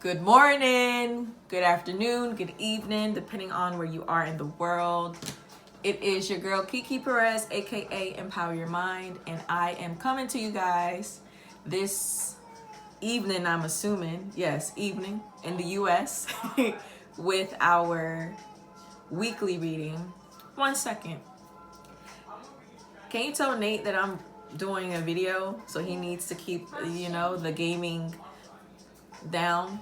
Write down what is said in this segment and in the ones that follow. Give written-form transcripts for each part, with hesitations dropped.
Good morning, good afternoon, good evening, depending on where you are in the world. It is your girl Kiki Perez, aka Empower Your Mind, and I am coming to you guys this evening, I'm assuming, yes, evening in the US, with our weekly reading. 1 second. Can you tell Nate that I'm doing a video, so he needs to keep, the gaming down?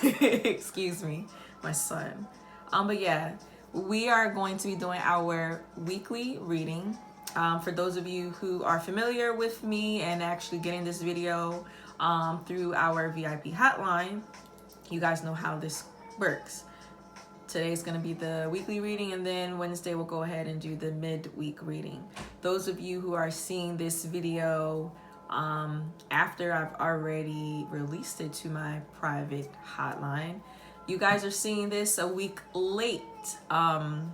Excuse me, my son. But yeah, we are going to be doing our weekly reading. For those of you who are familiar with me and actually getting this video through our VIP hotline, you guys know how this works. Today's going to be the weekly reading, and then Wednesday we'll go ahead and do the midweek reading. Those of you who are seeing this video after I've already released it to my private hotline, you guys are seeing this a week late. And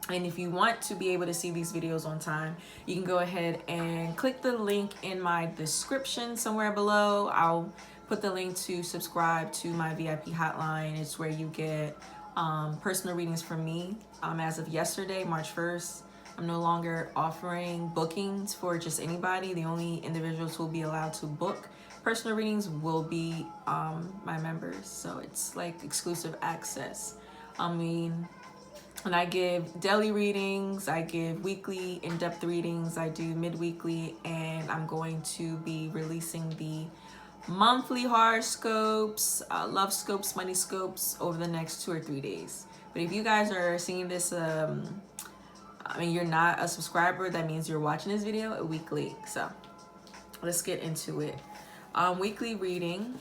if you want to be able to see these videos on time, you can go ahead and click the link in my description somewhere below. I'll put the link to subscribe to my VIP hotline. It's where you get personal readings from me. As of yesterday, March 1st, I'm no longer offering bookings for just anybody. The only individuals who will be allowed to book personal readings will be my members. So it's like exclusive access. And I give daily readings, I give weekly in-depth readings, I do mid-weekly, and I'm going to be releasing the monthly horoscopes, love scopes, money scopes over the next 2 or 3 days. But if you guys are seeing this, you're not a subscriber, that means you're watching this video a week late. So let's get into it. Weekly reading.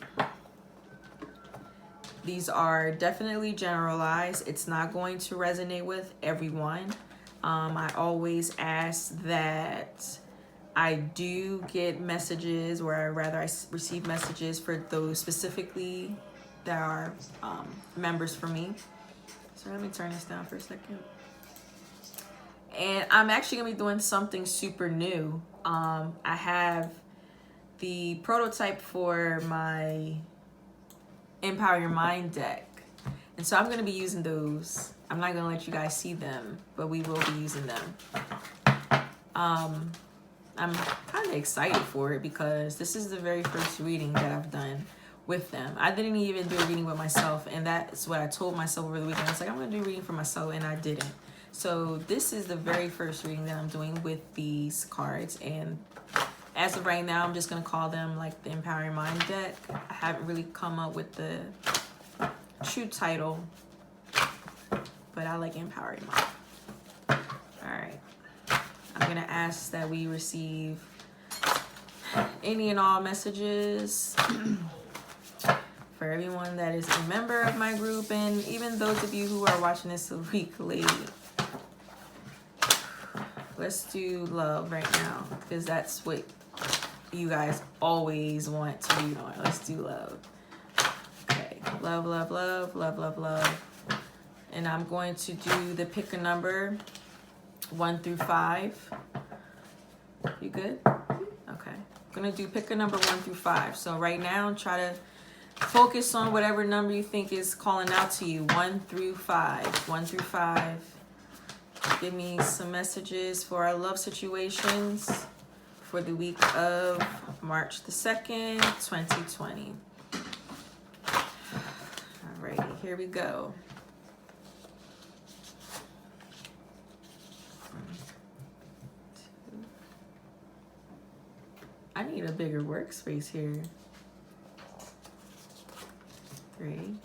These are definitely generalized. It's not going to resonate with everyone. I always ask that I do get messages, or I receive messages for those specifically that are members for me. So let me turn this down for a second. And I'm actually gonna be doing something super new. I have the prototype for my Empower Your Mind deck. And so I'm gonna be using those. I'm not gonna let you guys see them, but we will be using them. I'm kind of excited for it because this is the very first reading that I've done with them. I didn't even do a reading with myself, and that's what I told myself over the weekend. I was like, I'm gonna do a reading for myself, and I didn't. So this is the very first reading that I'm doing with these cards, and as of right now, I'm just gonna call them like the Empower Your Mind deck. I haven't really come up with the true title, but I like Empower Your Mind. All right, I'm gonna ask that we receive any and all messages for everyone that is a member of my group, and even those of you who are watching this a week late. Let's do love right now, because that's what you guys always want to read on. Let's do love. Okay, love, love, love, love, love, love. And I'm going to do the pick a number 1 through 5. You good? Okay. I'm gonna do pick a number 1 through 5. So right now, try to focus on whatever number you think is calling out to you. 1 through 5. 1 through 5. Give me some messages for our love situations for the week of March the 2nd, 2020. Alrighty, here we go. I need a bigger workspace here. 3.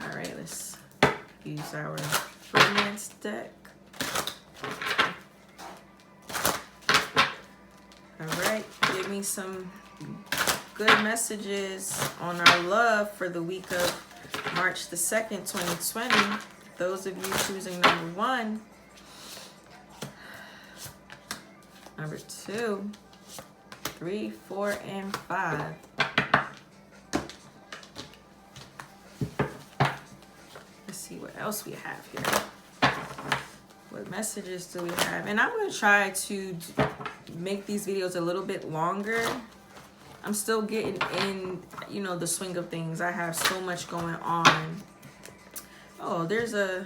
All right, let's use our romance deck. All right, give me some good messages on our love for the week of March the 2nd, 2020. Those of you choosing number 1, number 2, 3, 4, and 5. Let's see what else we have here. What messages do we have? And I'm going to try to make these videos a little bit longer I'm still getting in, you know, the swing of things. I have so much going on. Oh, there's a...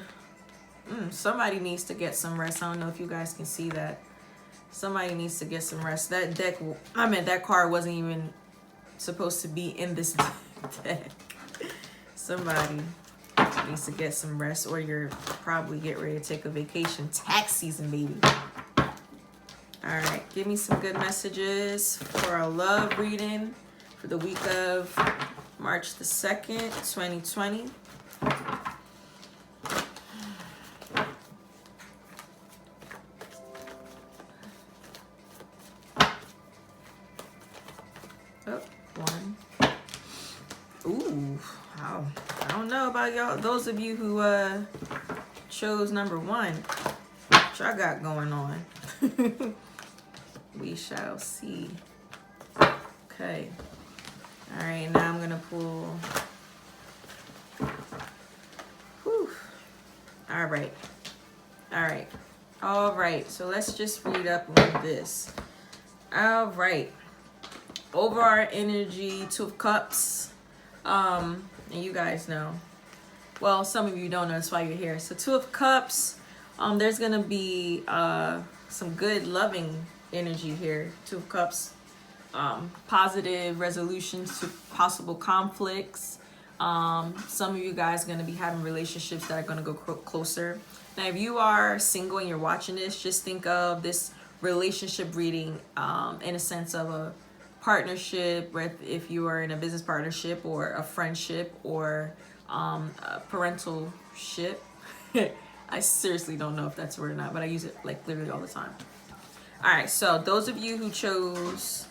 somebody needs to get some rest. I don't know if you guys can see that. Somebody needs to get some rest. That deck, I mean, that card wasn't even supposed to be in this deck. Somebody needs to get some rest, or you're probably get ready to take a vacation. Tax season, baby. All right, give me some good messages for a love reading for the week of March the 2nd, 2020. Oh, one. Ooh, wow. I don't know about y'all. Those of you who chose number 1, what y'all got going on? We shall see. Okay. All right, now I'm gonna pull. Whew. All right. All right. All right. So let's just read up on this. All right. Over our energy, 2 of Cups. And you guys know. Well, some of you don't know. That's why you're here. So 2 of Cups. There's gonna be some good, loving energy here. 2 of Cups. Positive resolutions to possible conflicts. Some of you guys are going to be having relationships that are going to go closer. Now, if you are single and you're watching this, just think of this relationship reading in a sense of a partnership, if you are in a business partnership or a friendship or a parental ship. I seriously don't know if that's a word or not, but I use it like literally all the time. All right, so those of you who chose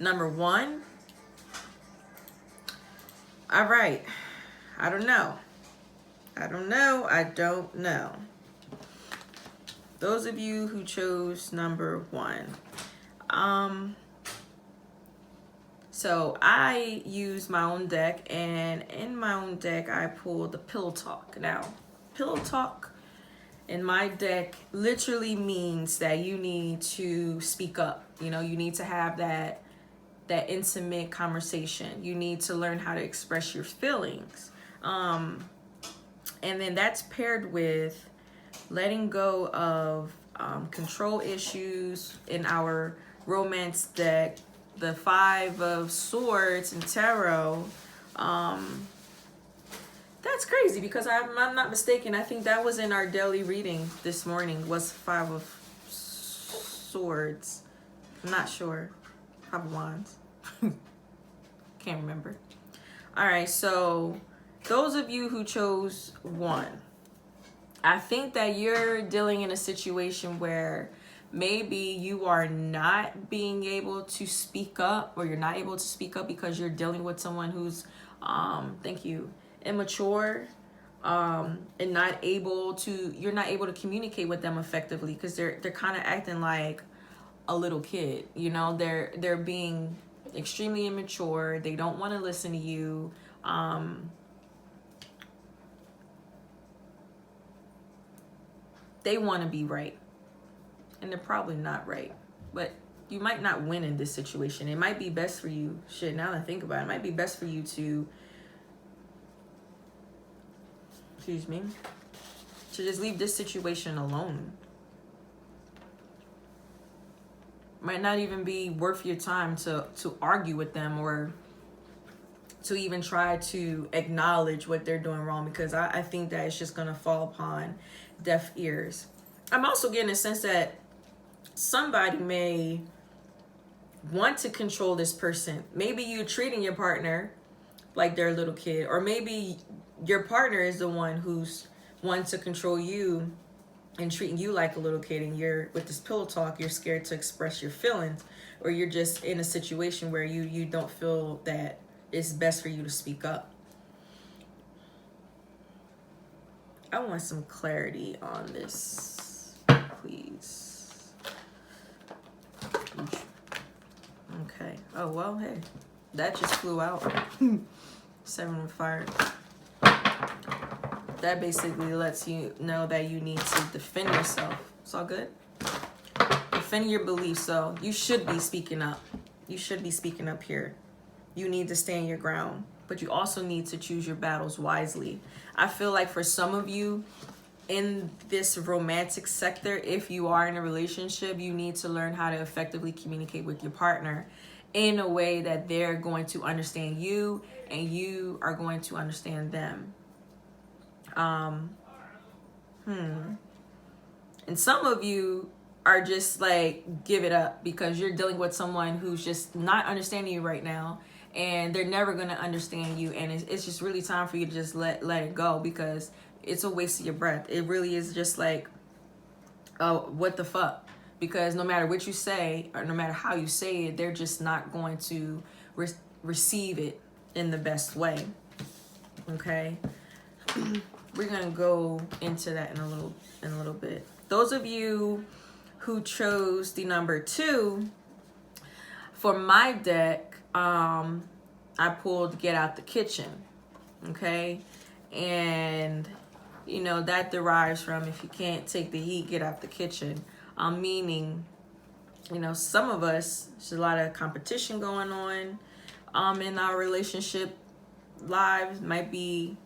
number 1, all right, I don't know. Those of you who chose number 1, so I use my own deck, and in my own deck, I pulled the Pillow Talk. Now, Pillow Talk in my deck literally means that you need to speak up. You know, you need to have that intimate conversation. You need to learn how to express your feelings. And then that's paired with letting go of control issues in our romance deck. The 5 of Swords and Tarot. That's crazy because I'm not mistaken. I think that was in our daily reading this morning, was 5 of Swords. I'm not sure. 5 of Wands. Can't remember. All right, so those of you who chose 1, I think that you're dealing in a situation where maybe you are not being able to speak up, or you're not able to speak up because you're dealing with someone who's, immature, and you're not able to communicate with them effectively because they're kind of acting like a little kid. You know, they're being extremely immature. They don't want to listen to you. They want to be right, and they're probably not right. But you might not win in this situation. It might be best for you. Shit, now that I think about it, it might be best for you to, to just leave this situation alone. Might not even be worth your time to argue with them or to even try to acknowledge what they're doing wrong, because I think that it's just going to fall upon deaf ears. I'm also getting a sense that somebody may want to control this person. Maybe you're treating your partner like they're a little kid, or maybe your partner is the one who's wanting to control you and treating you like a little kid, and you're with this pillow talk, you're scared to express your feelings, or you're just in a situation where you don't feel that it's best for you to speak up. I want some clarity on this, please. Okay. Oh, well, hey, that just flew out. 7 of Fire. That basically lets you know that you need to defend yourself. It's all good. Defend your beliefs. So you should be speaking up. You should be speaking up here. You need to stand your ground, but you also need to choose your battles wisely. I feel like for some of you in this romantic sector, if you are in a relationship, you need to learn how to effectively communicate with your partner in a way that they're going to understand you and you are going to understand them. And some of you are just like, give it up, because you're dealing with someone who's just not understanding you right now, and they're never going to understand you. And it's just really time for you to just let it go, because it's a waste of your breath. It really is just like, what the fuck? Because no matter what you say, or no matter how you say it, they're just not going to receive it in the best way. Okay? We're going to go into that in a little bit. Those of you who chose the number 2, for my deck, I pulled Get Out the Kitchen. Okay? And, you know, that derives from, if you can't take the heat, get out the kitchen. Meaning, you know, some of us, there's a lot of competition going on in our relationship lives. Might be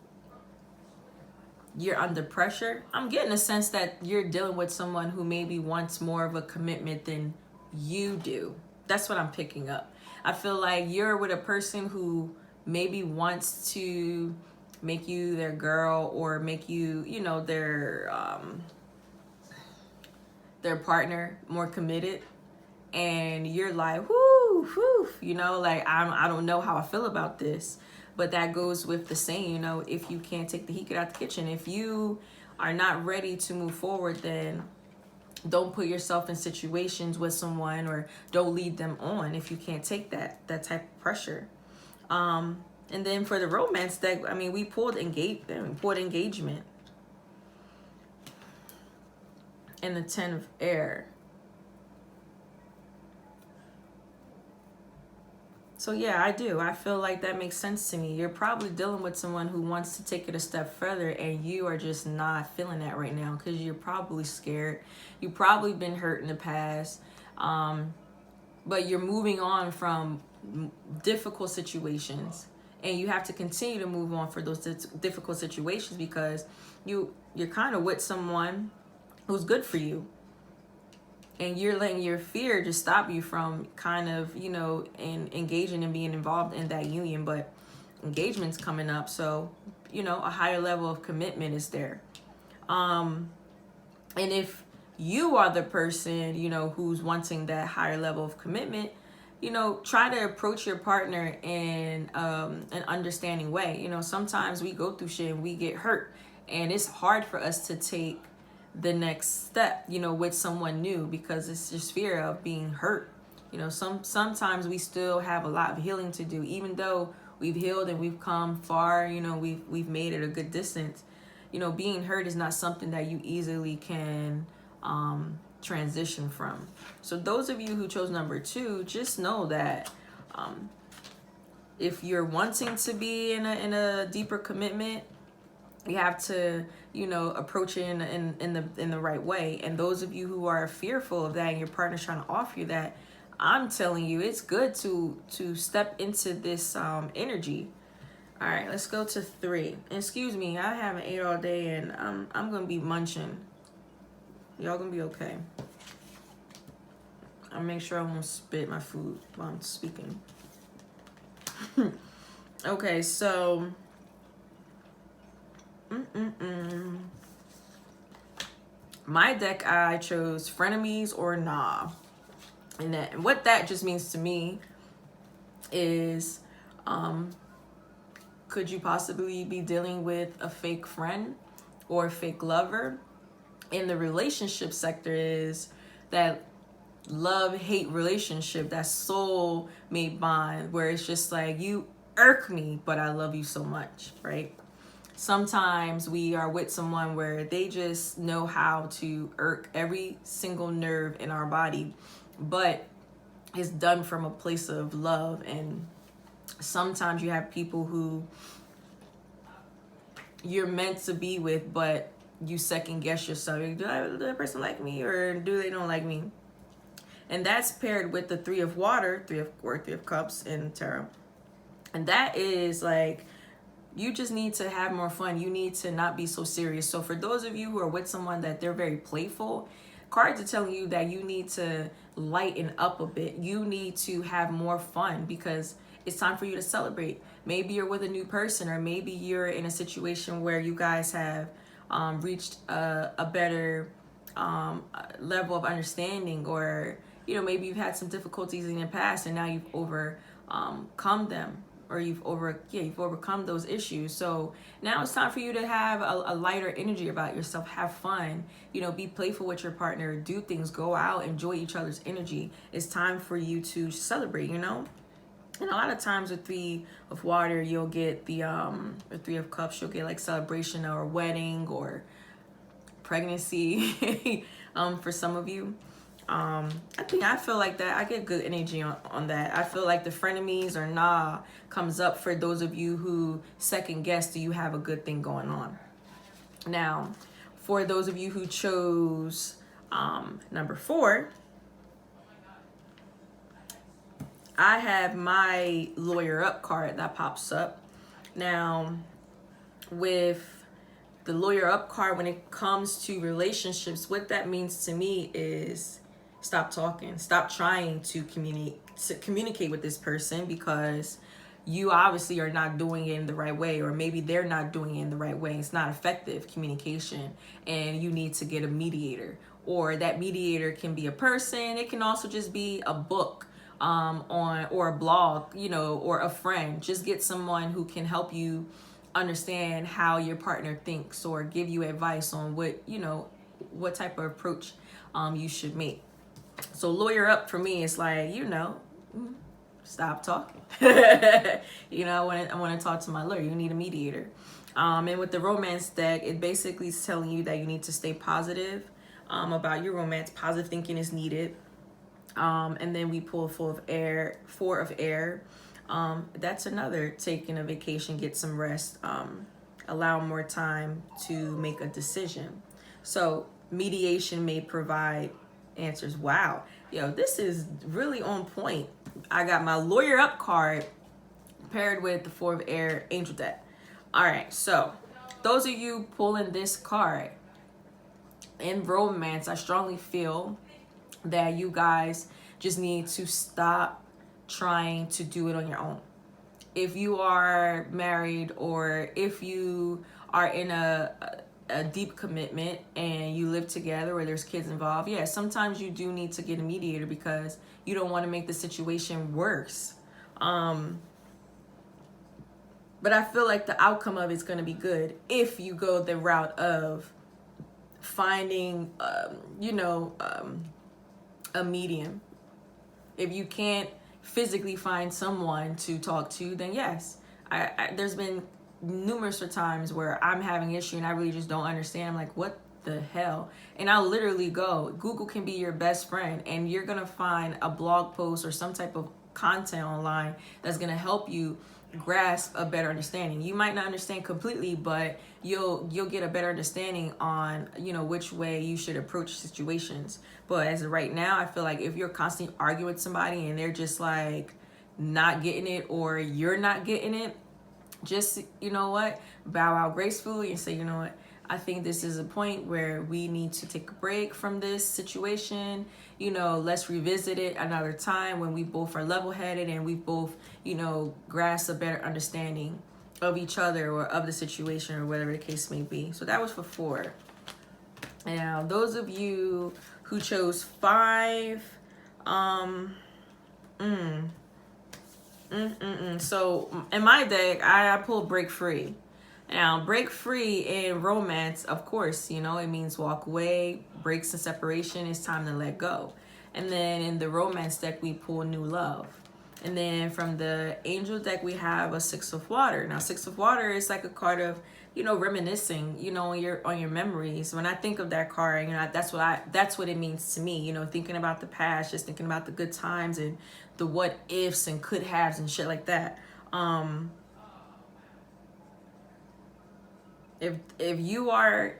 you're under pressure. I'm getting a sense that you're dealing with someone who maybe wants more of a commitment than you do. That's what I'm picking up. I feel like you're with a person who maybe wants to make you their girl, or make you, you know, their partner more committed. And you're like, whoo, you know, like, I don't know how I feel about this. But that goes with the saying, you know, if you can't take the heat, get out the kitchen. If you are not ready to move forward, then don't put yourself in situations with someone, or don't lead them on if you can't take that type of pressure. And then for the romance deck, I mean, we pulled engagement and the 10 of air. So yeah, I feel like that makes sense to me. You're probably dealing with someone who wants to take it a step further, and you are just not feeling that right now, because you're probably scared. You've probably been hurt in the past. But you're moving on from difficult situations, and you have to continue to move on for those difficult situations, because you're kind of with someone who's good for you. And you're letting your fear just stop you from kind of, you know, engaging and being involved in that union. But engagement's coming up, so, you know, a higher level of commitment is there. And if you are the person, you know, who's wanting that higher level of commitment, you know, try to approach your partner in an understanding way. You know, sometimes we go through shit and we get hurt, and it's hard for us to take the next step, you know, with someone new, because it's just fear of being hurt. You know, sometimes we still have a lot of healing to do, even though we've healed and we've come far. You know, we've made it a good distance. You know, being hurt is not something that you easily can transition from. So those of you who chose number 2, just know that if you're wanting to be in a deeper commitment, you have to, you know, approach it in the right way. And those of you who are fearful of that, and your partner's trying to offer you that, I'm telling you, it's good to step into this energy. All right, let's go to 3. Excuse me, I haven't ate all day, and I'm gonna be munching. Y'all gonna be okay. I'll make sure I won't spit my food while I'm speaking. Okay, so my deck, I chose frenemies or nah. And what that just means to me is, could you possibly be dealing with a fake friend or a fake lover? In the relationship sector is that love-hate relationship, that soul-mate bond, where it's just like, you irk me, but I love you so much, right? Sometimes we are with someone where they just know how to irk every single nerve in our body, but it's done from a place of love. And sometimes you have people who you're meant to be with, but you second guess yourself. Do that person like me, or do they don't like me? And that's paired with the Three of Water, Three of Cups in tarot. And that is like, you just need to have more fun. You need to not be so serious. So for those of you who are with someone that they're very playful, cards are telling you that you need to lighten up a bit. You need to have more fun because it's time for you to celebrate. Maybe you're with a new person, or maybe you're in a situation where you guys have reached a better level of understanding, or maybe you've had some difficulties in the past and now you've overcome them, or you've overcome those issues. So now it's time for you to have a lighter energy about yourself. Have fun, be playful with your partner, do things, go out, enjoy each other's energy. It's time for you to celebrate, And a lot of times with Three of Water, you'll get the Three of Cups, you'll get like celebration or wedding or pregnancy for some of you. I feel like that I get good energy on that. I feel like the frenemies or nah comes up for those of you who second guess, do you have a good thing going on? Now, for those of you who chose number 4, I have my Lawyer Up card that pops up. Now, with the Lawyer Up card, when it comes to relationships, what that means to me is stop talking. Stop trying to communicate with this person, because you obviously are not doing it in the right way, or maybe they're not doing it in the right way. It's not effective communication, and you need to get a mediator. Or that mediator can be a person. It can also just be a book or a blog, or a friend. Just get someone who can help you understand how your partner thinks, or give you advice on what type of approach you should make. So Lawyer Up for me is like, stop talking. I want to talk to my lawyer. You need a mediator. And with the Romance deck, it basically is telling you that you need to stay positive about your romance. Positive thinking is needed. And then we pull Four of Air. That's another, taking a vacation, get some rest, allow more time to make a decision. So mediation may provide answers. Wow. This is really on point. I got my Lawyer Up card paired with the Four of Air Angel deck. All right. So those of you pulling this card in romance, I strongly feel that you guys just need to stop trying to do it on your own. If you are married, or if you are in a deep commitment and you live together, or there's kids involved, sometimes you do need to get a mediator because you don't want to make the situation worse. But I feel like the outcome of it's going to be good if you go the route of finding, a medium. If you can't physically find someone to talk to, then yes. There's been numerous times where I'm having issue and I really just don't understand. I'm like, what the hell? And I'll literally go, Google can be your best friend, and you're going to find a blog post or some type of content online that's going to help you grasp a better understanding. You might not understand completely, but you'll get a better understanding on which way you should approach situations. But as of right now, I feel like if you're constantly arguing with somebody and they're just like not getting it, or you're not getting it, just bow out gracefully and say, I think this is a point where we need to take a break from this situation. Let's revisit it another time when we both are level-headed and we both, grasp a better understanding of each other or of the situation, or whatever the case may be. So that was for 4. Now, those of you who chose 5, so in my deck, I pulled Break Free. Now, break free in romance, of course, it means walk away. Breaks and separation, it's time to let go. And then in the Romance deck, we pull New Love. And then from the Angel deck, we have a Six of Water. Now, Six of Water is like a card of, reminiscing, on your memories. When I think of that card, that's what it means to me. Thinking about the past, just thinking about the good times and the what ifs and could haves and shit like that. If you are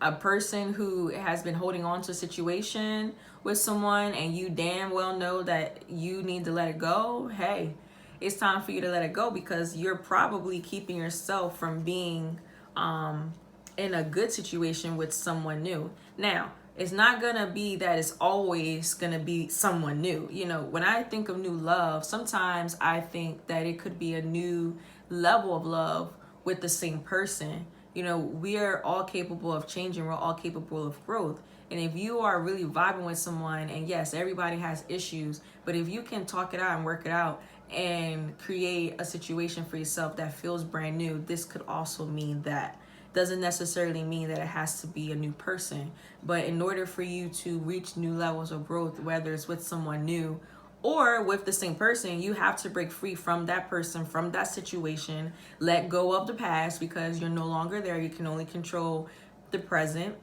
a person who has been holding on to a situation with someone and you damn well know that you need to let it go, hey, it's time for you to let it go, because you're probably keeping yourself from being in a good situation with someone new. Now, it's not gonna be that it's always gonna be someone new. You know, when I think of new love, sometimes I think that it could be a new level of love with the same person. You know, we are all capable of changing. We're all capable of growth. And if you are really vibing with someone, and yes, everybody has issues, but if you can talk it out and work it out and create a situation for yourself that feels brand new, this could also mean that. Doesn't necessarily mean that it has to be a new person, but in order for you to reach new levels of growth, whether it's with someone new or with the same person, you have to break free from that person, from that situation, let go of the past, because you're no longer there. You can only control the present,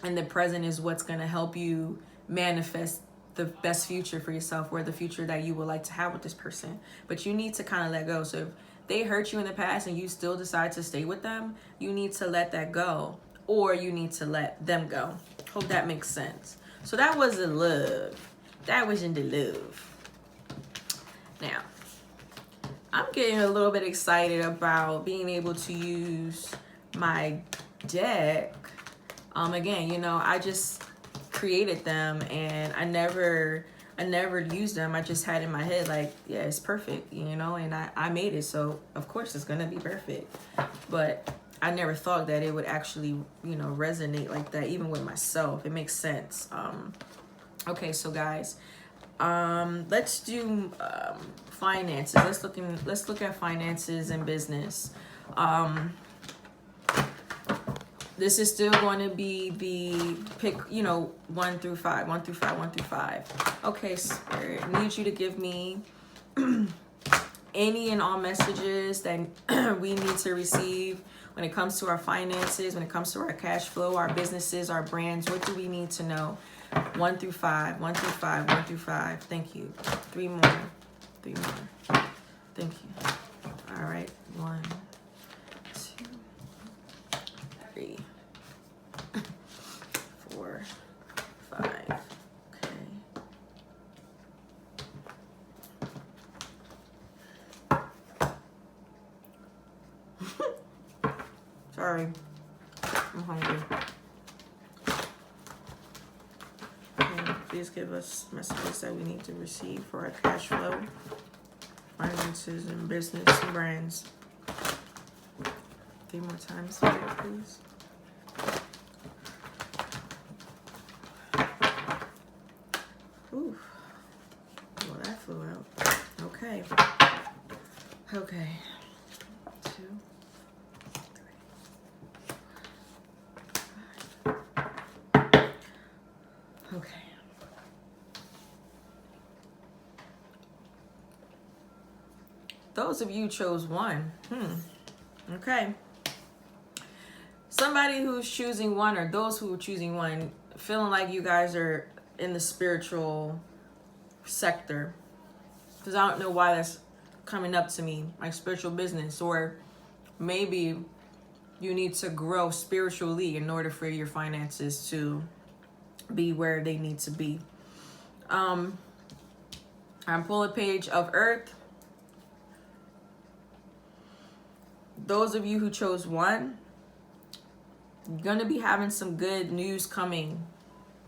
and the present is what's going to help you manifest the best future for yourself, or the future that you would like to have with this person. But you need to kind of let go. So if they hurt you in the past and you still decide to stay with them, you need to let that go, or you need to let them go. Hope that makes sense. So that was the love. That was in the love. Now, I'm getting a little bit excited about being able to use my deck. Again, you know, I just created them and I never used them. I just had in my head like, yeah, it's perfect, you know, and I made it, so of course it's gonna be perfect. But I never thought that it would actually, you know, resonate like that, even with myself. It makes sense. Okay, so guys, let's do finances. Let's look at finances and business. This is still going to be the pick, you know, 1 through 5. Okay, Spirit, I need you to give me any and all messages that we need to receive when it comes to our finances, when it comes to our cash flow, our businesses, our brands. What do we need to know? 1 through 5. Thank you. 3 more. Thank you. All right. 1, 2, 3, 4, 5. Okay. Sorry, I'm hungry. Please give us messages that we need to receive for our cash flow, finances, and business and brands. 3 more times here, please. Ooh. Well, that flew out. Okay. Okay. 2, 3, 5. Okay. Those of you chose 1. Okay. Somebody who's choosing 1, or those who are choosing 1, feeling like you guys are in the spiritual sector. Because I don't know why that's coming up to me, like spiritual business, or maybe you need to grow spiritually in order for your finances to be where they need to be. I'm pulling a page of Earth. Those of you who chose 1, you're going to be having some good news coming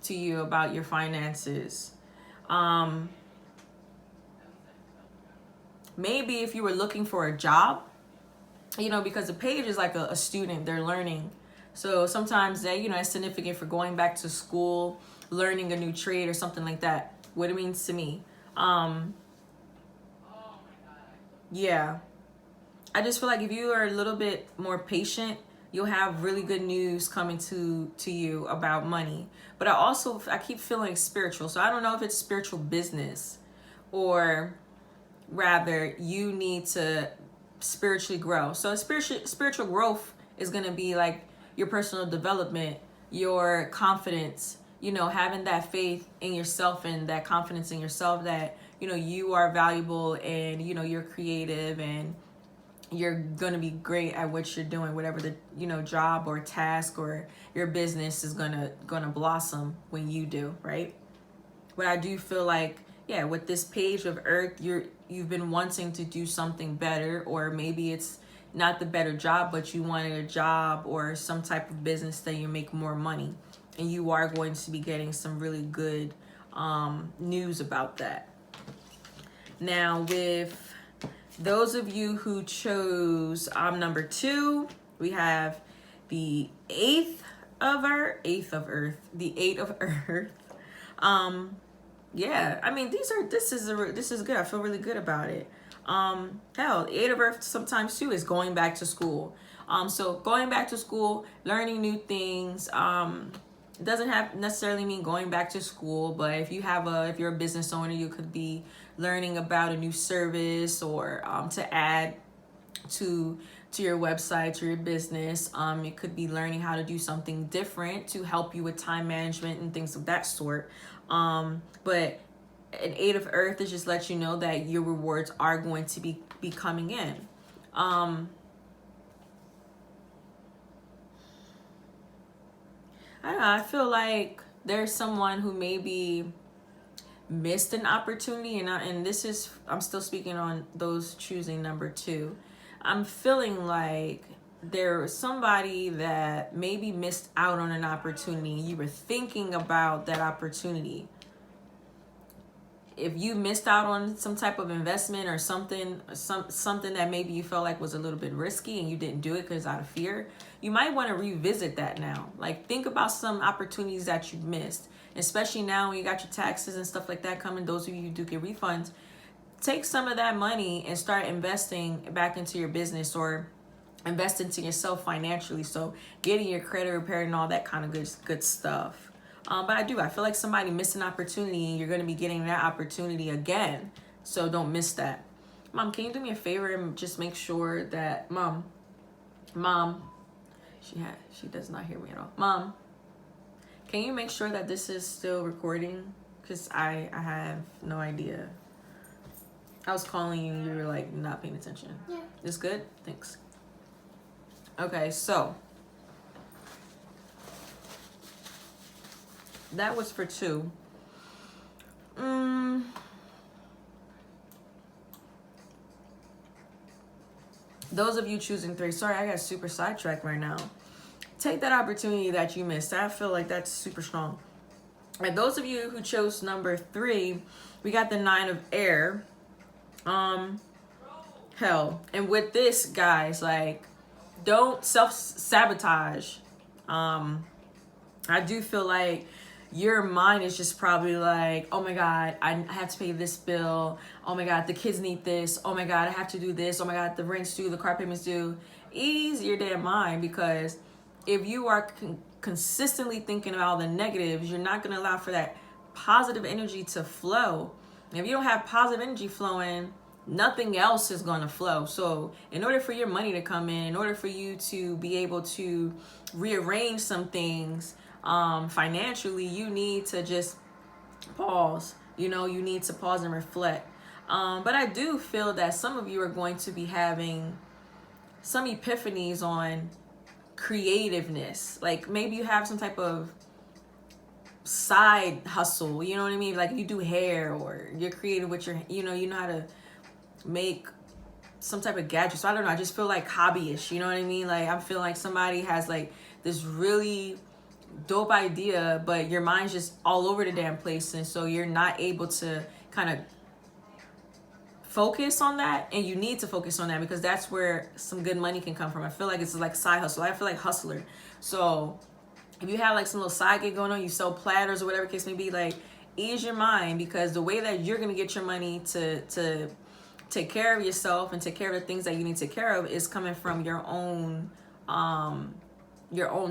to you about your finances. Maybe if you were looking for a job, you know, because the page is like a student, they're learning. So sometimes that, you know, it's significant for going back to school, learning a new trade or something like that. What it means to me. Yeah. I just feel like if you are a little bit more patient, you'll have really good news coming to you about money. But I keep feeling spiritual. So I don't know if it's spiritual business, or rather you need to spiritually grow. So spiritual growth is going to be like your personal development, your confidence, you know, having that faith in yourself and that confidence in yourself that, you know, you are valuable and, you know, you're creative and you're going to be great at what you're doing, whatever the, job or task or your business is going to blossom when you do, right? But I do feel like, yeah, with this page of Earth, you've been wanting to do something better, or maybe it's not the better job, but you wanted a job or some type of business that you make more money, and you are going to be getting some really good news about that. Now, with those of you who chose number 2, we have the 8th of Earth, the 8 of Earth. Yeah, I mean, this is good. I feel really good about it. Hell, the 8 of Earth sometimes too is going back to school. So going back to school, learning new things. Doesn't have necessarily mean going back to school, but if you're a business owner, you could be learning about a new service or to add to your website, to your business. It could be learning how to do something different to help you with time management and things of that sort. But an 8 of Earth is just let you know that your rewards are going to be coming in. I don't know, I feel like there's someone who maybe missed an opportunity, and I'm still speaking on those choosing number 2. I'm feeling like there was somebody that maybe missed out on an opportunity. You were thinking about that opportunity. If you missed out on some type of investment or something that maybe you felt like was a little bit risky and you didn't do it because out of fear, you might want to revisit that now. Like, think about some opportunities that you missed, especially now when you got your taxes and stuff like that coming. Those of you who do get refunds, take some of that money and start investing back into your business or invest into yourself financially. So getting your credit repaired and all that kind of good stuff. But I feel like somebody missed an opportunity and you're going to be getting that opportunity again. So don't miss that. Mom, can you do me a favor and just make sure that Mom, she does not hear me at all. Mom, can you make sure that this is still recording? Because I have no idea. I was calling you and you were like not paying attention. Yeah. It's good? Thanks. Okay, so that was for 2. Those of you choosing 3, sorry, I got super sidetracked right now. Take that opportunity that you missed. I feel like that's super strong. And those of you who chose number 3, we got the 9 of Air. Hell, and with this, guys, like, don't self-sabotage. I do feel like your mind is just probably like, oh my God, I have to pay this bill. Oh my God, the kids need this. Oh my God, I have to do this. Oh my God, the rent's due, the car payment's due. Ease your damn mind, because if you are consistently thinking about all the negatives, you're not going to allow for that positive energy to flow. If you don't have positive energy flowing, nothing else is going to flow. So in order for your money to come in order for you to be able to rearrange some things financially, you need to just pause. You need to pause and reflect. But I do feel that some of you are going to be having some epiphanies on creativeness. Like, maybe you have some type of side hustle, you know what I mean? Like, you do hair, or you're creative with your, you know how to make some type of gadget. So I don't know, I just feel like hobbyish, you know what I mean? Like, I feel like somebody has like this really dope idea, but your mind's just all over the damn place, and so you're not able to kind of focus on that. And you need to focus on that, because that's where some good money can come from. I feel like it's like side hustle. I feel like hustler. So if you have like some little side gig going on, you sell platters or whatever case may be, like, ease your mind, because the way that you're going to get your money to take care of yourself and take care of the things that you need to take care of is coming from your own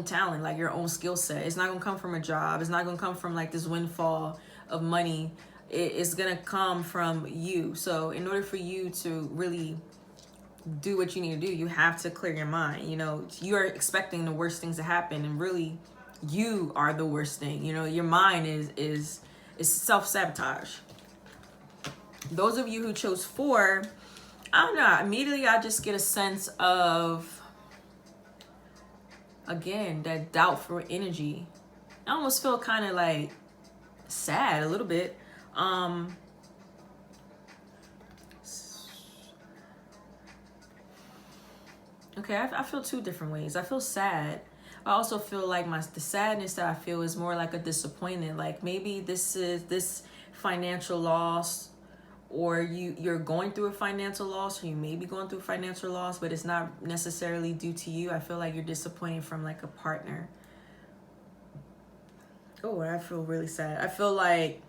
talent, like your own skill set. It's not going to come from a job. It's not going to come from like this windfall of money. It's going to come from you. So in order for you to really do what you need to do, you have to clear your mind. You are expecting the worst things to happen, and really you are the worst thing. Your mind is self-sabotage. Those of you who chose 4, I don't know. Immediately, I just get a sense of, again, that doubtful energy. I almost feel kind of like sad a little bit. Okay, I feel two different ways. I feel sad. I also feel like the sadness that I feel is more like a disappointment. Like maybe this financial loss, or you're going through a financial loss, or you may be going through a financial loss, but it's not necessarily due to you. I feel like you're disappointed from like a partner. Oh, I feel really sad. I feel like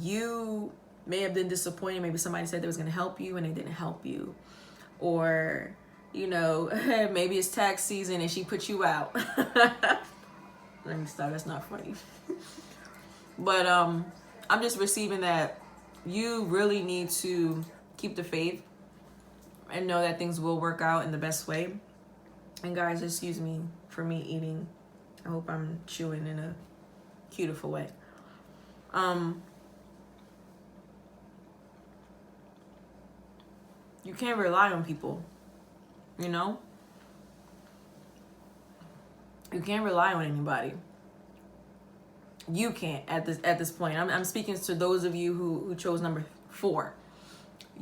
you may have been disappointed. Maybe somebody said they was going to help you and they didn't help you. Or, you know, maybe it's tax season and she put you out. Let me stop. That's not funny. But I'm just receiving that you really need to keep the faith and know that things will work out in the best way. And guys, excuse me for me eating. I hope I'm chewing in a beautiful way. You can't rely on people, you know? You can't rely on anybody. You can't at this point. I'm speaking to those of you who chose number 4.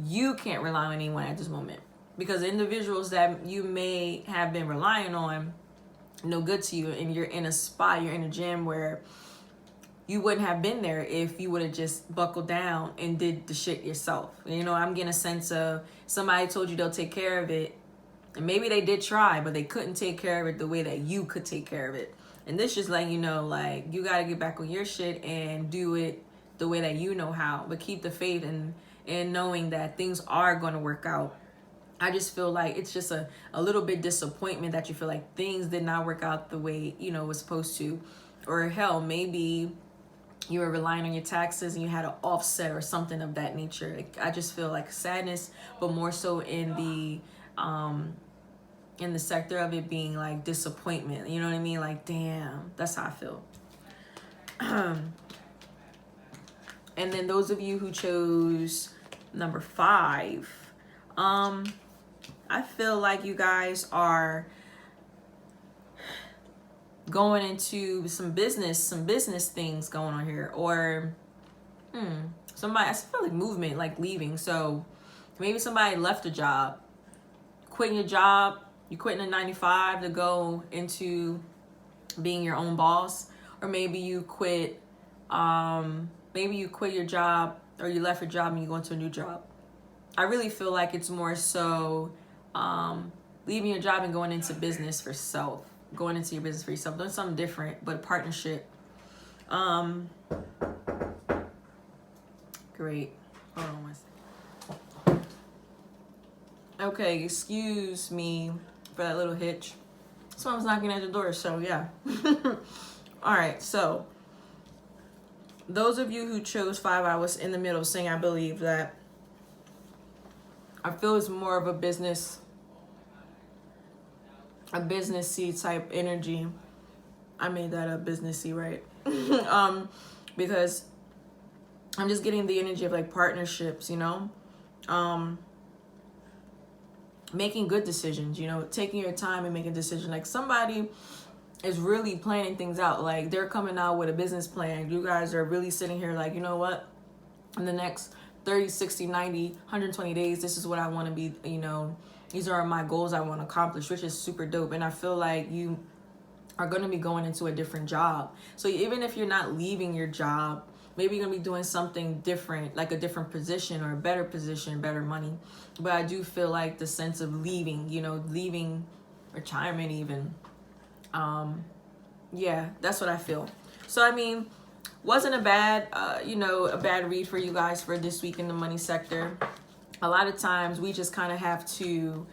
You can't rely on anyone at this moment, because individuals that you may have been relying on no good to you, and you're in a spot, you're in a gym where you wouldn't have been there if you would have just buckled down and did the shit yourself. You know, I'm getting a sense of somebody told you they'll take care of it, and maybe they did try, but they couldn't take care of it the way that you could take care of it. And this just letting you know, like, you got to get back on your shit and do it the way that you know how, but keep the faith and knowing that things are going to work out. I just feel like it's just a little bit disappointment that you feel like things did not work out the way, you know, it was supposed to. Or hell, maybe you were relying on your taxes and you had an offset or something of that nature. Like, I just feel like sadness, but more so in the sector of it being like disappointment. You know what I mean? Like, damn, that's how I feel. And then those of you who chose number 5, I feel like you guys are going into some business things going on here, or somebody, I feel like movement, like leaving. So maybe somebody left a job, quitting your job, you quitting a 9-to-5 to go into being your own boss, or maybe you quit your job, or you left your job and you go into a new job. I really feel like it's more so leaving your job and going into business for self. Going into your business for yourself, doing something different, but a partnership. Great. Hold on one second. Okay, excuse me for that little hitch. Someone's knocking at the door, so yeah. All right, so those of you who chose 5, I was in the middle saying I believe that I feel it's more of a businessy type energy. I made that a businessy, right? Because I'm just getting the energy of like partnerships, you know, making good decisions, you know, taking your time and making a decision. Like, somebody is really planning things out. Like, they're coming out with a business plan. You guys are really sitting here like, you know what, in the next 30, 60, 90, 120 days, this is what I want to be, you know, these are my goals I want to accomplish, which is super dope. And I feel like you are going to be going into a different job. So even if you're not leaving your job, maybe you're going to be doing something different, like a different position or a better position, better money. But I do feel like the sense of leaving, you know, leaving retirement even. Yeah, that's what I feel. So, I mean, wasn't a bad, a bad read for you guys for this week in the money sector. A lot of times we just kind of have to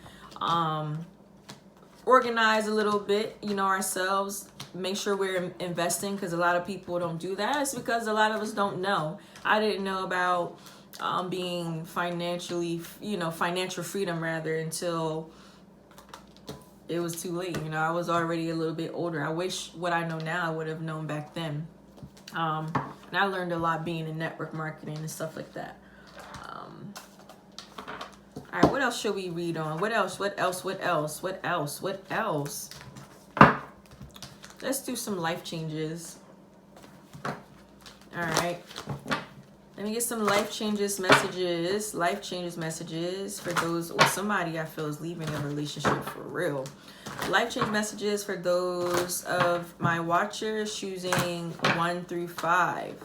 organize a little bit, you know, ourselves, make sure we're investing, because a lot of people don't do that. It's because a lot of us don't know. I didn't know about being financial freedom rather, until it was too late. You know, I was already a little bit older. I wish what I know now I would have known back then. And I learned a lot being in network marketing and stuff like that. All right, what else should we read on? What else? Let's do some life changes. All right. Let me get some life changes messages. Life changes messages for those, or somebody I feel is leaving a relationship for real. Life change messages for those of my watchers choosing 1 through 5.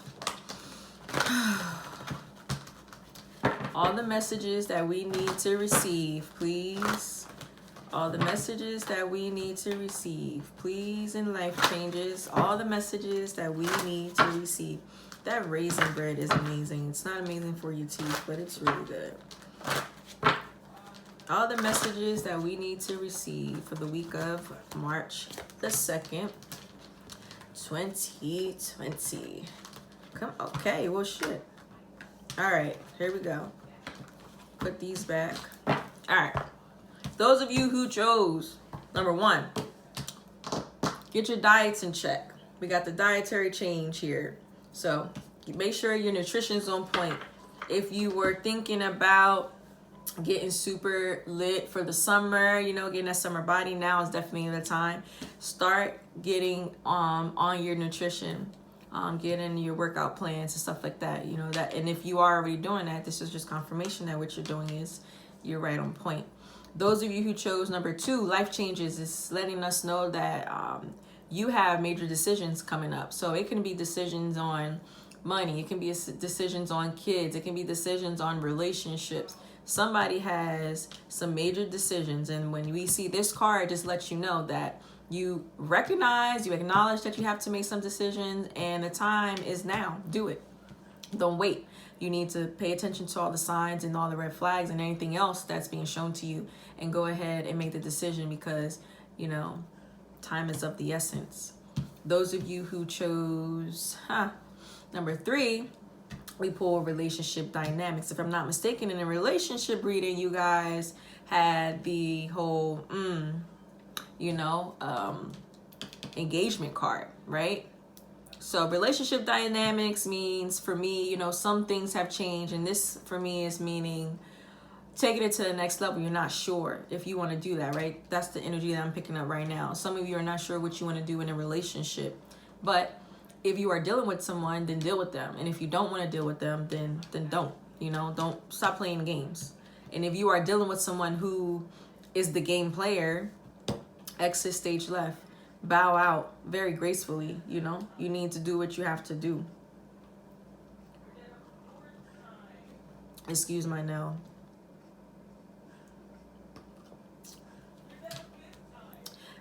All the messages that we need to receive, please. All the messages that we need to receive, please, in life changes. All the messages that we need to receive. That raisin bread is amazing. It's not amazing for your teeth, but it's really good. All the messages that we need to receive for the week of March the 2nd, 2020. Come, okay, well, shit. All right, here we go. Put these back. All right. Those of you who chose, number 1, get your diets in check. We got the dietary change here. So make sure your nutrition's on point. If you were thinking about getting super lit for the summer, you know, getting that summer body, now is definitely the time. Start getting on your nutrition. Get in your workout plans and stuff like that, you know, that. And if you are already doing that, this is just confirmation that what you're doing is you're right on point. Those of you who chose number 2, life changes, is letting us know that you have major decisions coming up. So it can be decisions on money, it can be decisions on kids, it can be decisions on relationships. Somebody has some major decisions, and when we see this card, it just lets you know that you recognize, you acknowledge that you have to make some decisions, and the time is now. Do it. Don't wait. You need to pay attention to all the signs and all the red flags and anything else that's being shown to you, and go ahead and make the decision, because, you know, time is of the essence. Those of you who chose number 3, we pull relationship dynamics. If I'm not mistaken, in a relationship reading, you guys had the whole engagement card, right? So relationship dynamics means, for me, you know, some things have changed, and this for me is meaning taking it to the next level. You're not sure if you want to do that, right? That's the energy that I'm picking up right now. Some of you are not sure what you want to do in a relationship, but if you are dealing with someone, then deal with them. And if you don't want to deal with them, then don't, you know, don't stop playing games. And if you are dealing with someone who is the game player, exit stage left, bow out very gracefully. You know, you need to do what you have to do. Excuse my nail.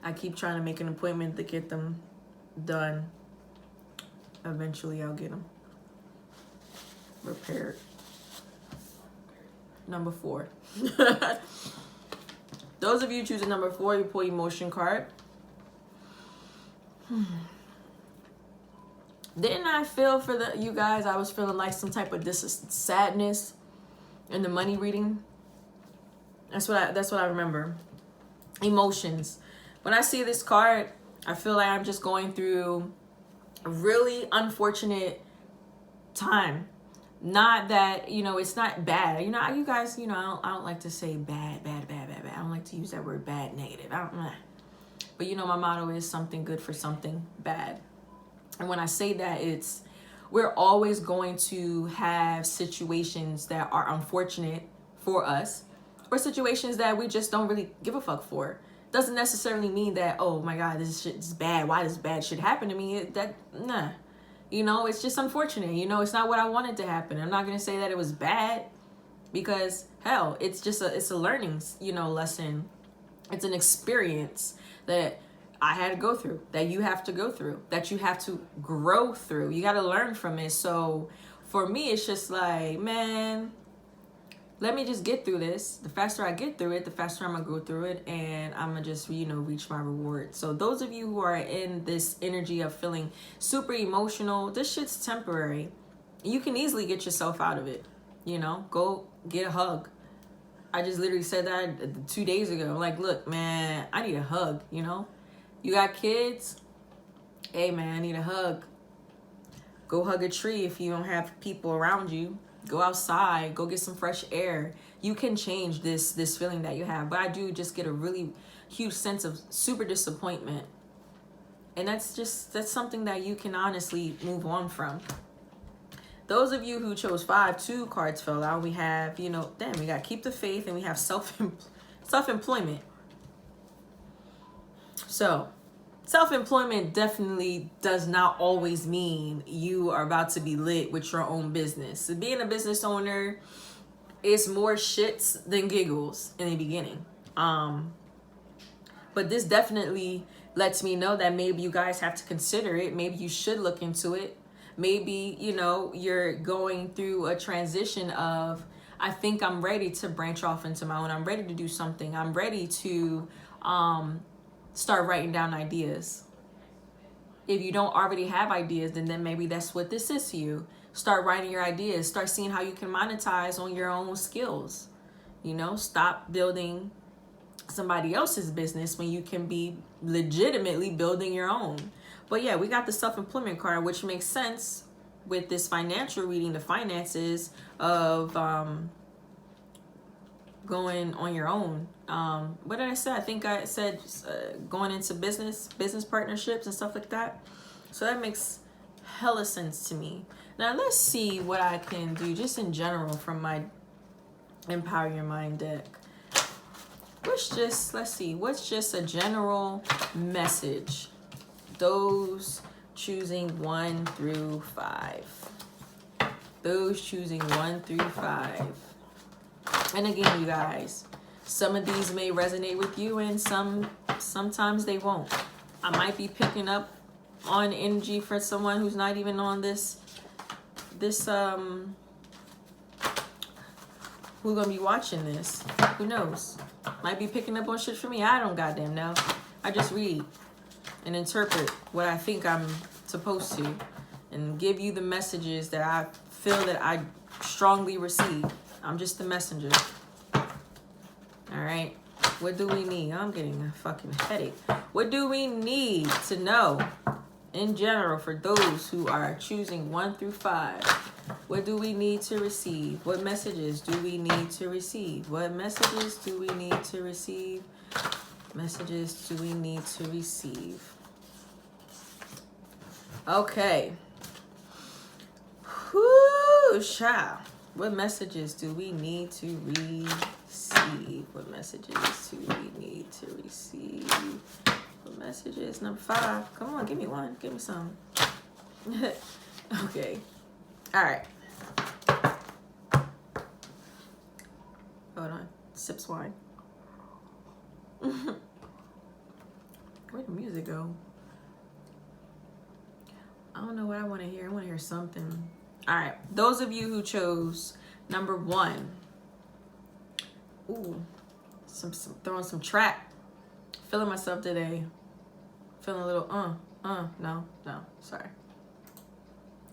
I keep trying to make an appointment to get them done. Eventually I'll get them repaired. Number 4. Those of you choosing number 4, you pull emotion card. Didn't I feel for you guys? I was feeling like some type of sadness in the money reading. That's what I remember. Emotions. When I see this card, I feel like I'm just going through a really unfortunate time. Not that, you know, it's not bad. You know, you guys, you know, I don't like to say bad. I don't like to use that word bad, negative. But, you know, my motto is something good for something bad. And when I say that, it's, we're always going to have situations that are unfortunate for us, or situations that we just don't really give a fuck for. Doesn't necessarily mean that, oh my God, this shit is bad. Why does bad shit happen to me? Nah. You know, it's just unfortunate. You know, it's not what I wanted to happen. I'm not going to say that it was bad, because hell, it's just it's a learning, you know, lesson. It's an experience that I had to go through, that you have to go through, that you have to grow through. You got to learn from it. So for me, it's just like, man, let me just get through this. The faster I get through it, the faster I'm going to go through it, and I'm going to just, you know, reach my reward. So those of you who are in this energy of feeling super emotional, this shit's temporary. You can easily get yourself out of it. You know, go get a hug. I just literally said that 2 days ago. Like, look, man, I need a hug, you know? You got kids? Hey, man, I need a hug. Go hug a tree if you don't have people around you. Go outside, go get some fresh air. you can change this feeling that you have. But I do just get a really huge sense of super disappointment. And that's something that you can honestly move on from. Those of you who chose 5, 2 cards fell out. We have, we got keep the faith, and we have self-employment. So self-employment definitely does not always mean you are about to be lit with your own business. So being a business owner is more shits than giggles in the beginning. But this definitely lets me know that maybe you guys have to consider it. Maybe you should look into it. Maybe, you're going through a transition of, I think I'm ready to branch off into my own. I'm ready to do something. I'm ready to start writing down ideas. If you don't already have ideas, then maybe that's what this is to you. Start writing your ideas. Start seeing how you can monetize on your own skills. Stop building somebody else's business when you can be legitimately building your own. But yeah, we got the self-employment card, which makes sense with this financial reading, the finances of going on your own. What did I say? I think I said going into business partnerships and stuff like that. So that makes hella sense to me. Now let's see what I can do just in general from my Empower Your Mind deck. Let's see, what's just a general message? Those choosing 1 through 5. Those choosing 1 through 5. And again, you guys, some of these may resonate with you and sometimes they won't. I might be picking up on energy for someone who's not even on this who's gonna be watching this. Who knows? Might be picking up on shit for me. I don't goddamn know. I just read and interpret what I think I'm supposed to and give you the messages that I feel that I strongly receive. I'm just the messenger. All right. What do we need? I'm getting a fucking headache. What do we need to know in general for those who are choosing 1 through 5? What do we need to receive? What messages do we need to receive? What messages do we need to receive? Messages do we need to receive? Okay. Whoo, child. What messages do we need to receive? What messages do we need to receive? What messages? Number 5. Come on, give me one. Give me some. Okay. All right. Hold on. Sips wine. Where'd the music go? I don't know what I want to hear. I want to hear something. All right. Those of you who chose number 1. Ooh. Throwing some trap. Feeling myself today. Feeling a little, no. Sorry.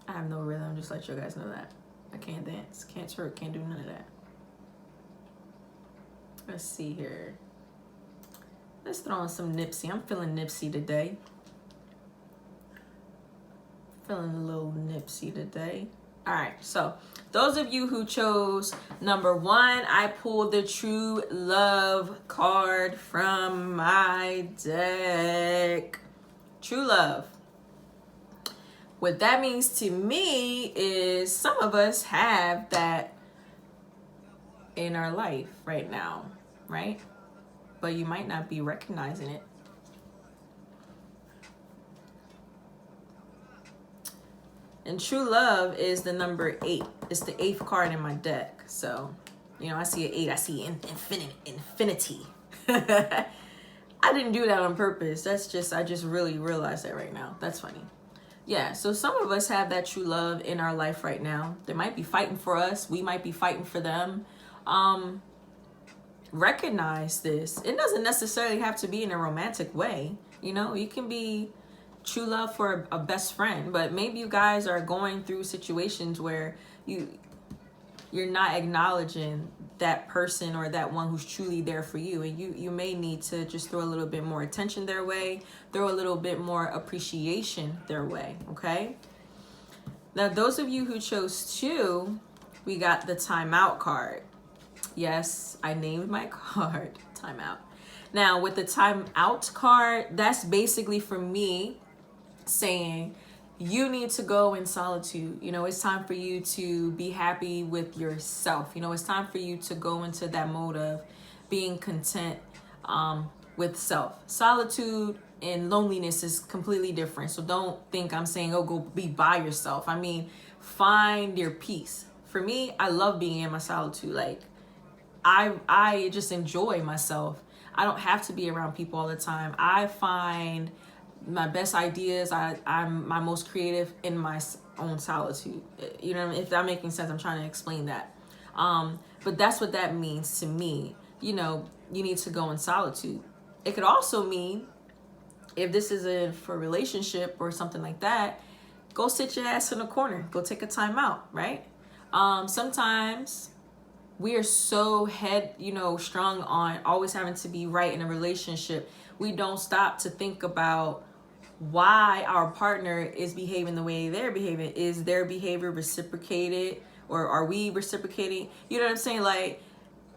I have no rhythm, just let you guys know that. I can't dance, can't twerk, can't do none of that. Let's see here. Let's throw in some Nipsey. I'm feeling Nipsey today. Feeling a little Nipsey today. All right, so those of you who chose number 1, I pulled the True Love card from my deck. True Love. What that means to me is some of us have that in our life right now, right? But you might not be recognizing it. And True Love is the number 8. It's the 8th card in my deck. So, I see an 8. I see infinity. I didn't do that on purpose. I just really realized that right now. That's funny. Yeah, so some of us have that true love in our life right now. They might be fighting for us. We might be fighting for them. Recognize this. It doesn't necessarily have to be in a romantic way. You can be true love for a best friend, but maybe you guys are going through situations where you're not acknowledging that person or that one who's truly there for you, and you may need to just throw a little bit more attention their way, throw a little bit more appreciation their way. Okay, now those of you who chose 2, we got the timeout card. Yes, I named my card timeout. Now, with the timeout card, that's basically for me saying you need to go in solitude. You know, it's time for you to be happy with yourself. You know, it's time for you to go into that mode of being content with self. Solitude and loneliness is completely different. So don't think I'm saying, oh, go be by yourself. I mean, find your peace. For me, I love being in my solitude. Like, I just enjoy myself. I don't have to be around people all the time. I find my best ideas, I'm my most creative in my own solitude. You know, if that making sense, I'm trying to explain that. But that's what that means to me. You know, you need to go in solitude. It could also mean, if this isn't for a relationship or something like that, go sit your ass in a corner. Go take a time out, right? Sometimes we are so strung on always having to be right in a relationship. We don't stop to think about why our partner is behaving the way they're behaving. Is their behavior reciprocated, or are we reciprocating? You know what I'm saying? Like,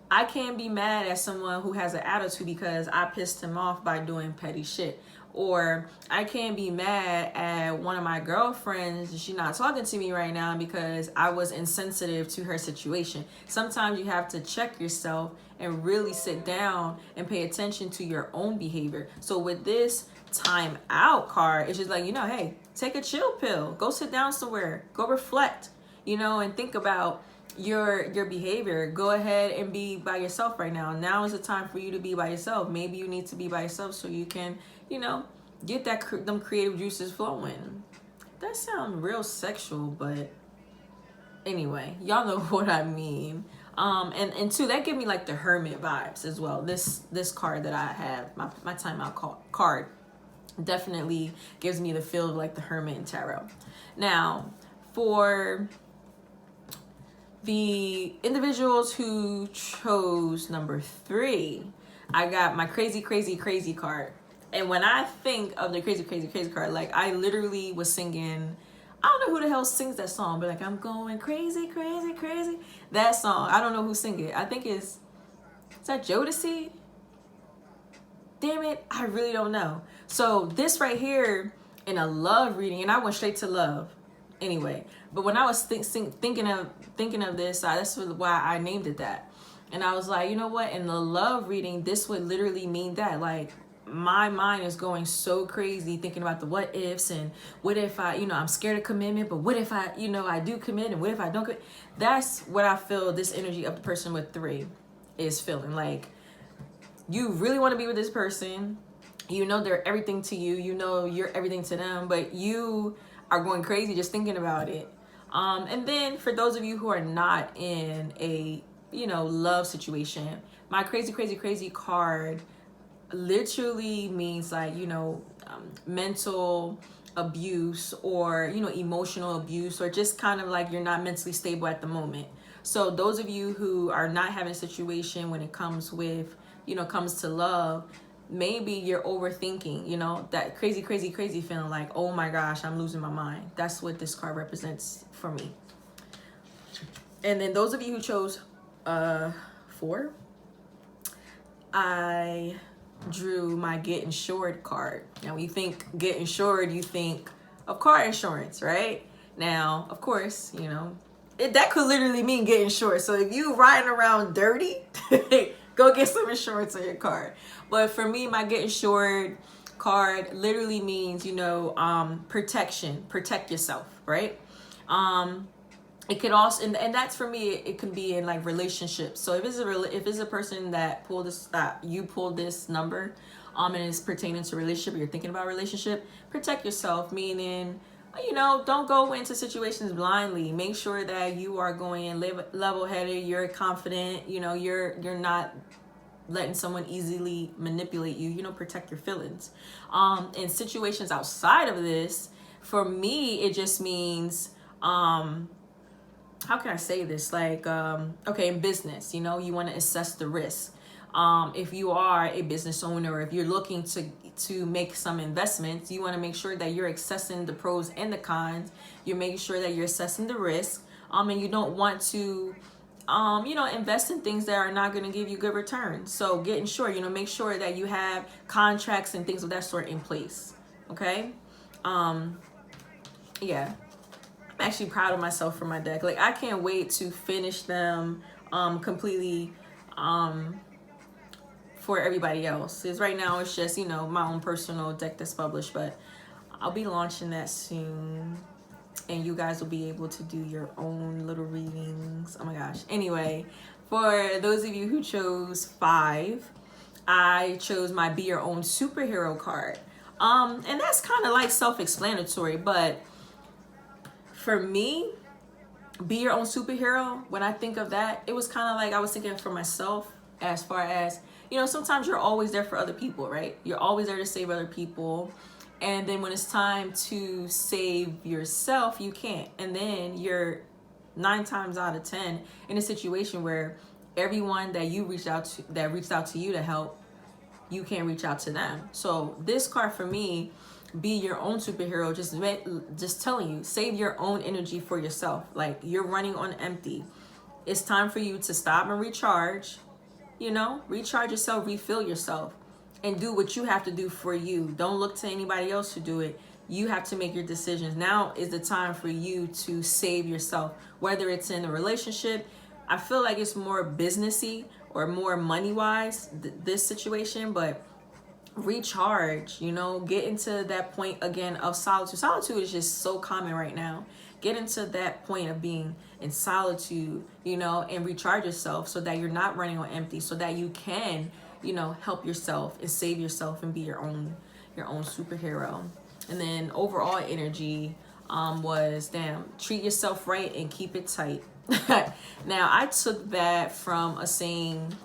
I can't be mad at someone who has an attitude because I pissed him off by doing petty shit. Or I can't be mad at one of my girlfriends, she's not talking to me right now because I was insensitive to her situation. Sometimes you have to check yourself and really sit down and pay attention to your own behavior. So with this time out card, it's just like, hey, take a chill pill. Go sit down somewhere. Go reflect, and think about your behavior. Go ahead and be by yourself right now. Now is the time for you to be by yourself. Maybe you need to be by yourself so you can, get them creative juices flowing. That sounds real sexual, but anyway, y'all know what I mean. And two, that give me like the hermit vibes as well. This card that I have, my timeout card, definitely gives me the feel of like the hermit in tarot. Now, for the individuals who chose number 3, I got my crazy card. And when I think of the crazy card, like, I literally was singing, I don't know who the hell sings that song, but like, I'm going crazy. That song, I don't know who sings it. I think is that Jodeci? Damn it, I really don't know. So this right here in a love reading, and I went straight to love anyway. But when I was thinking of this, that's why I named it that. And I was like, you know what? In the love reading, this would literally mean that, like, my mind is going so crazy thinking about the what ifs, and what if I, I'm scared of commitment, but what if I, I do commit, and what if I don't commit? That's what I feel this energy of the person with 3 is feeling. Like, you really want to be with this person. They're everything to you. You're everything to them, but you are going crazy just thinking about it. And then for those of you who are not in a, love situation, my crazy card literally means like, mental abuse, or, emotional abuse, or just kind of like you're not mentally stable at the moment. So those of you who are not having a situation when it comes with, comes to love, maybe you're overthinking, that crazy feeling like, oh my gosh, I'm losing my mind. That's what this card represents for me. And then those of you who chose 4, I drew my get insured card. Now, when you think get insured, you think of car insurance, right? Now, of course, that could literally mean get insured. So if you riding around dirty, go get some insurance on your car. But for me, my get insured card literally means, protection, protect yourself, right? It could also, and that's for me, it could be in like relationships. So if it's a person that you pulled this number, and it's pertaining to relationship, or you're thinking about relationship, protect yourself, meaning, don't go into situations blindly. Make sure that you are going in level-headed, you're confident, you're not letting someone easily manipulate you, protect your feelings. In situations outside of this, for me, it just means, how can I say this? Like, okay, in business, you want to assess the risk. If you are a business owner, or if you're looking to make some investments, you want to make sure that you're assessing the pros and the cons. You're making sure that you're assessing the risk. And you don't want to invest in things that are not going to give you good returns. So get insured, make sure that you have contracts and things of that sort in place. Okay. Yeah. I'm actually proud of myself for my deck. Like, I can't wait to finish them completely for everybody else. Because right now it's just, my own personal deck that's published, but I'll be launching that soon. And you guys will be able to do your own little readings. Oh my gosh. Anyway, for those of you who chose 5, I chose my Be Your Own Superhero card. And that's kind of like self-explanatory, but for me, Be Your Own Superhero, when I think of that, it was kind of like I was thinking for myself, as far as, sometimes you're always there for other people, right? You're always there to save other people. And then when it's time to save yourself, you can't. And then you're 9 times out of 10 in a situation where everyone that you reached out to you to help, you can't reach out to them. So this card for me, Be Your Own Superhero, just telling you, save your own energy for yourself. Like, you're running on empty. It's time for you to stop and recharge, recharge yourself, refill yourself, and do what you have to do for you. Don't look to anybody else to do it. You have to make your decisions. Now is the time for you to save yourself, whether it's in a relationship. I feel like it's more businessy or more money-wise, this situation, but recharge, get into that point again of solitude. Solitude is just so common right now. Get into that point of being in solitude, and recharge yourself so that you're not running on empty, so that you can help yourself and save yourself and be your own superhero. And then overall energy was, treat yourself right and keep it tight. Now, I took that from a saying.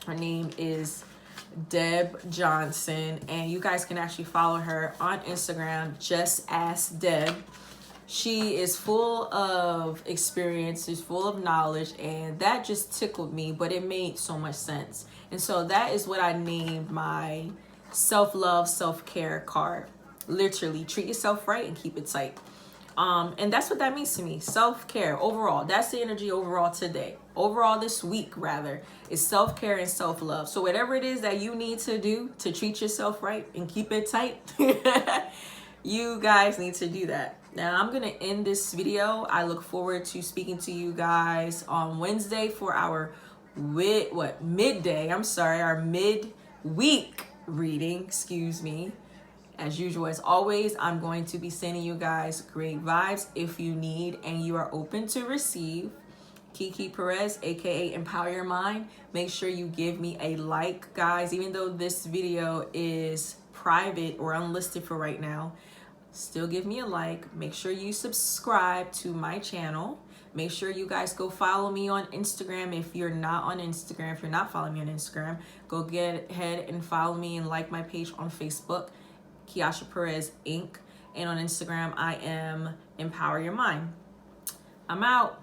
Her name is Deb Johnson, and you guys can actually follow her on Instagram, Just Ask Deb. She is full of experience, she's full of knowledge, and that just tickled me, but it made so much sense. And so that is what I named my self-love, self-care card. Literally, treat yourself right and keep it tight. And that's what that means to me. Self-care overall. That's the energy overall today. Overall this week, rather, is self-care and self-love. So whatever it is that you need to do to treat yourself right and keep it tight, you guys need to do that. Now, I'm going to end this video. I look forward to speaking to you guys on Wednesday for our midweek reading, excuse me. As usual, as always, I'm going to be sending you guys great vibes if you need and you are open to receive. Kiki Perez, aka Empower Your Mind. Make sure you give me a like, guys. Even though this video is private or unlisted for right now, still give me a like. Make sure you subscribe to my channel. Make sure you guys go follow me on Instagram. If you're not on Instagram, if you're not following me on Instagram, go get ahead and follow me and like my page on Facebook, Kiasha Perez Inc. And on Instagram, I am Empower Your Mind. I'm out.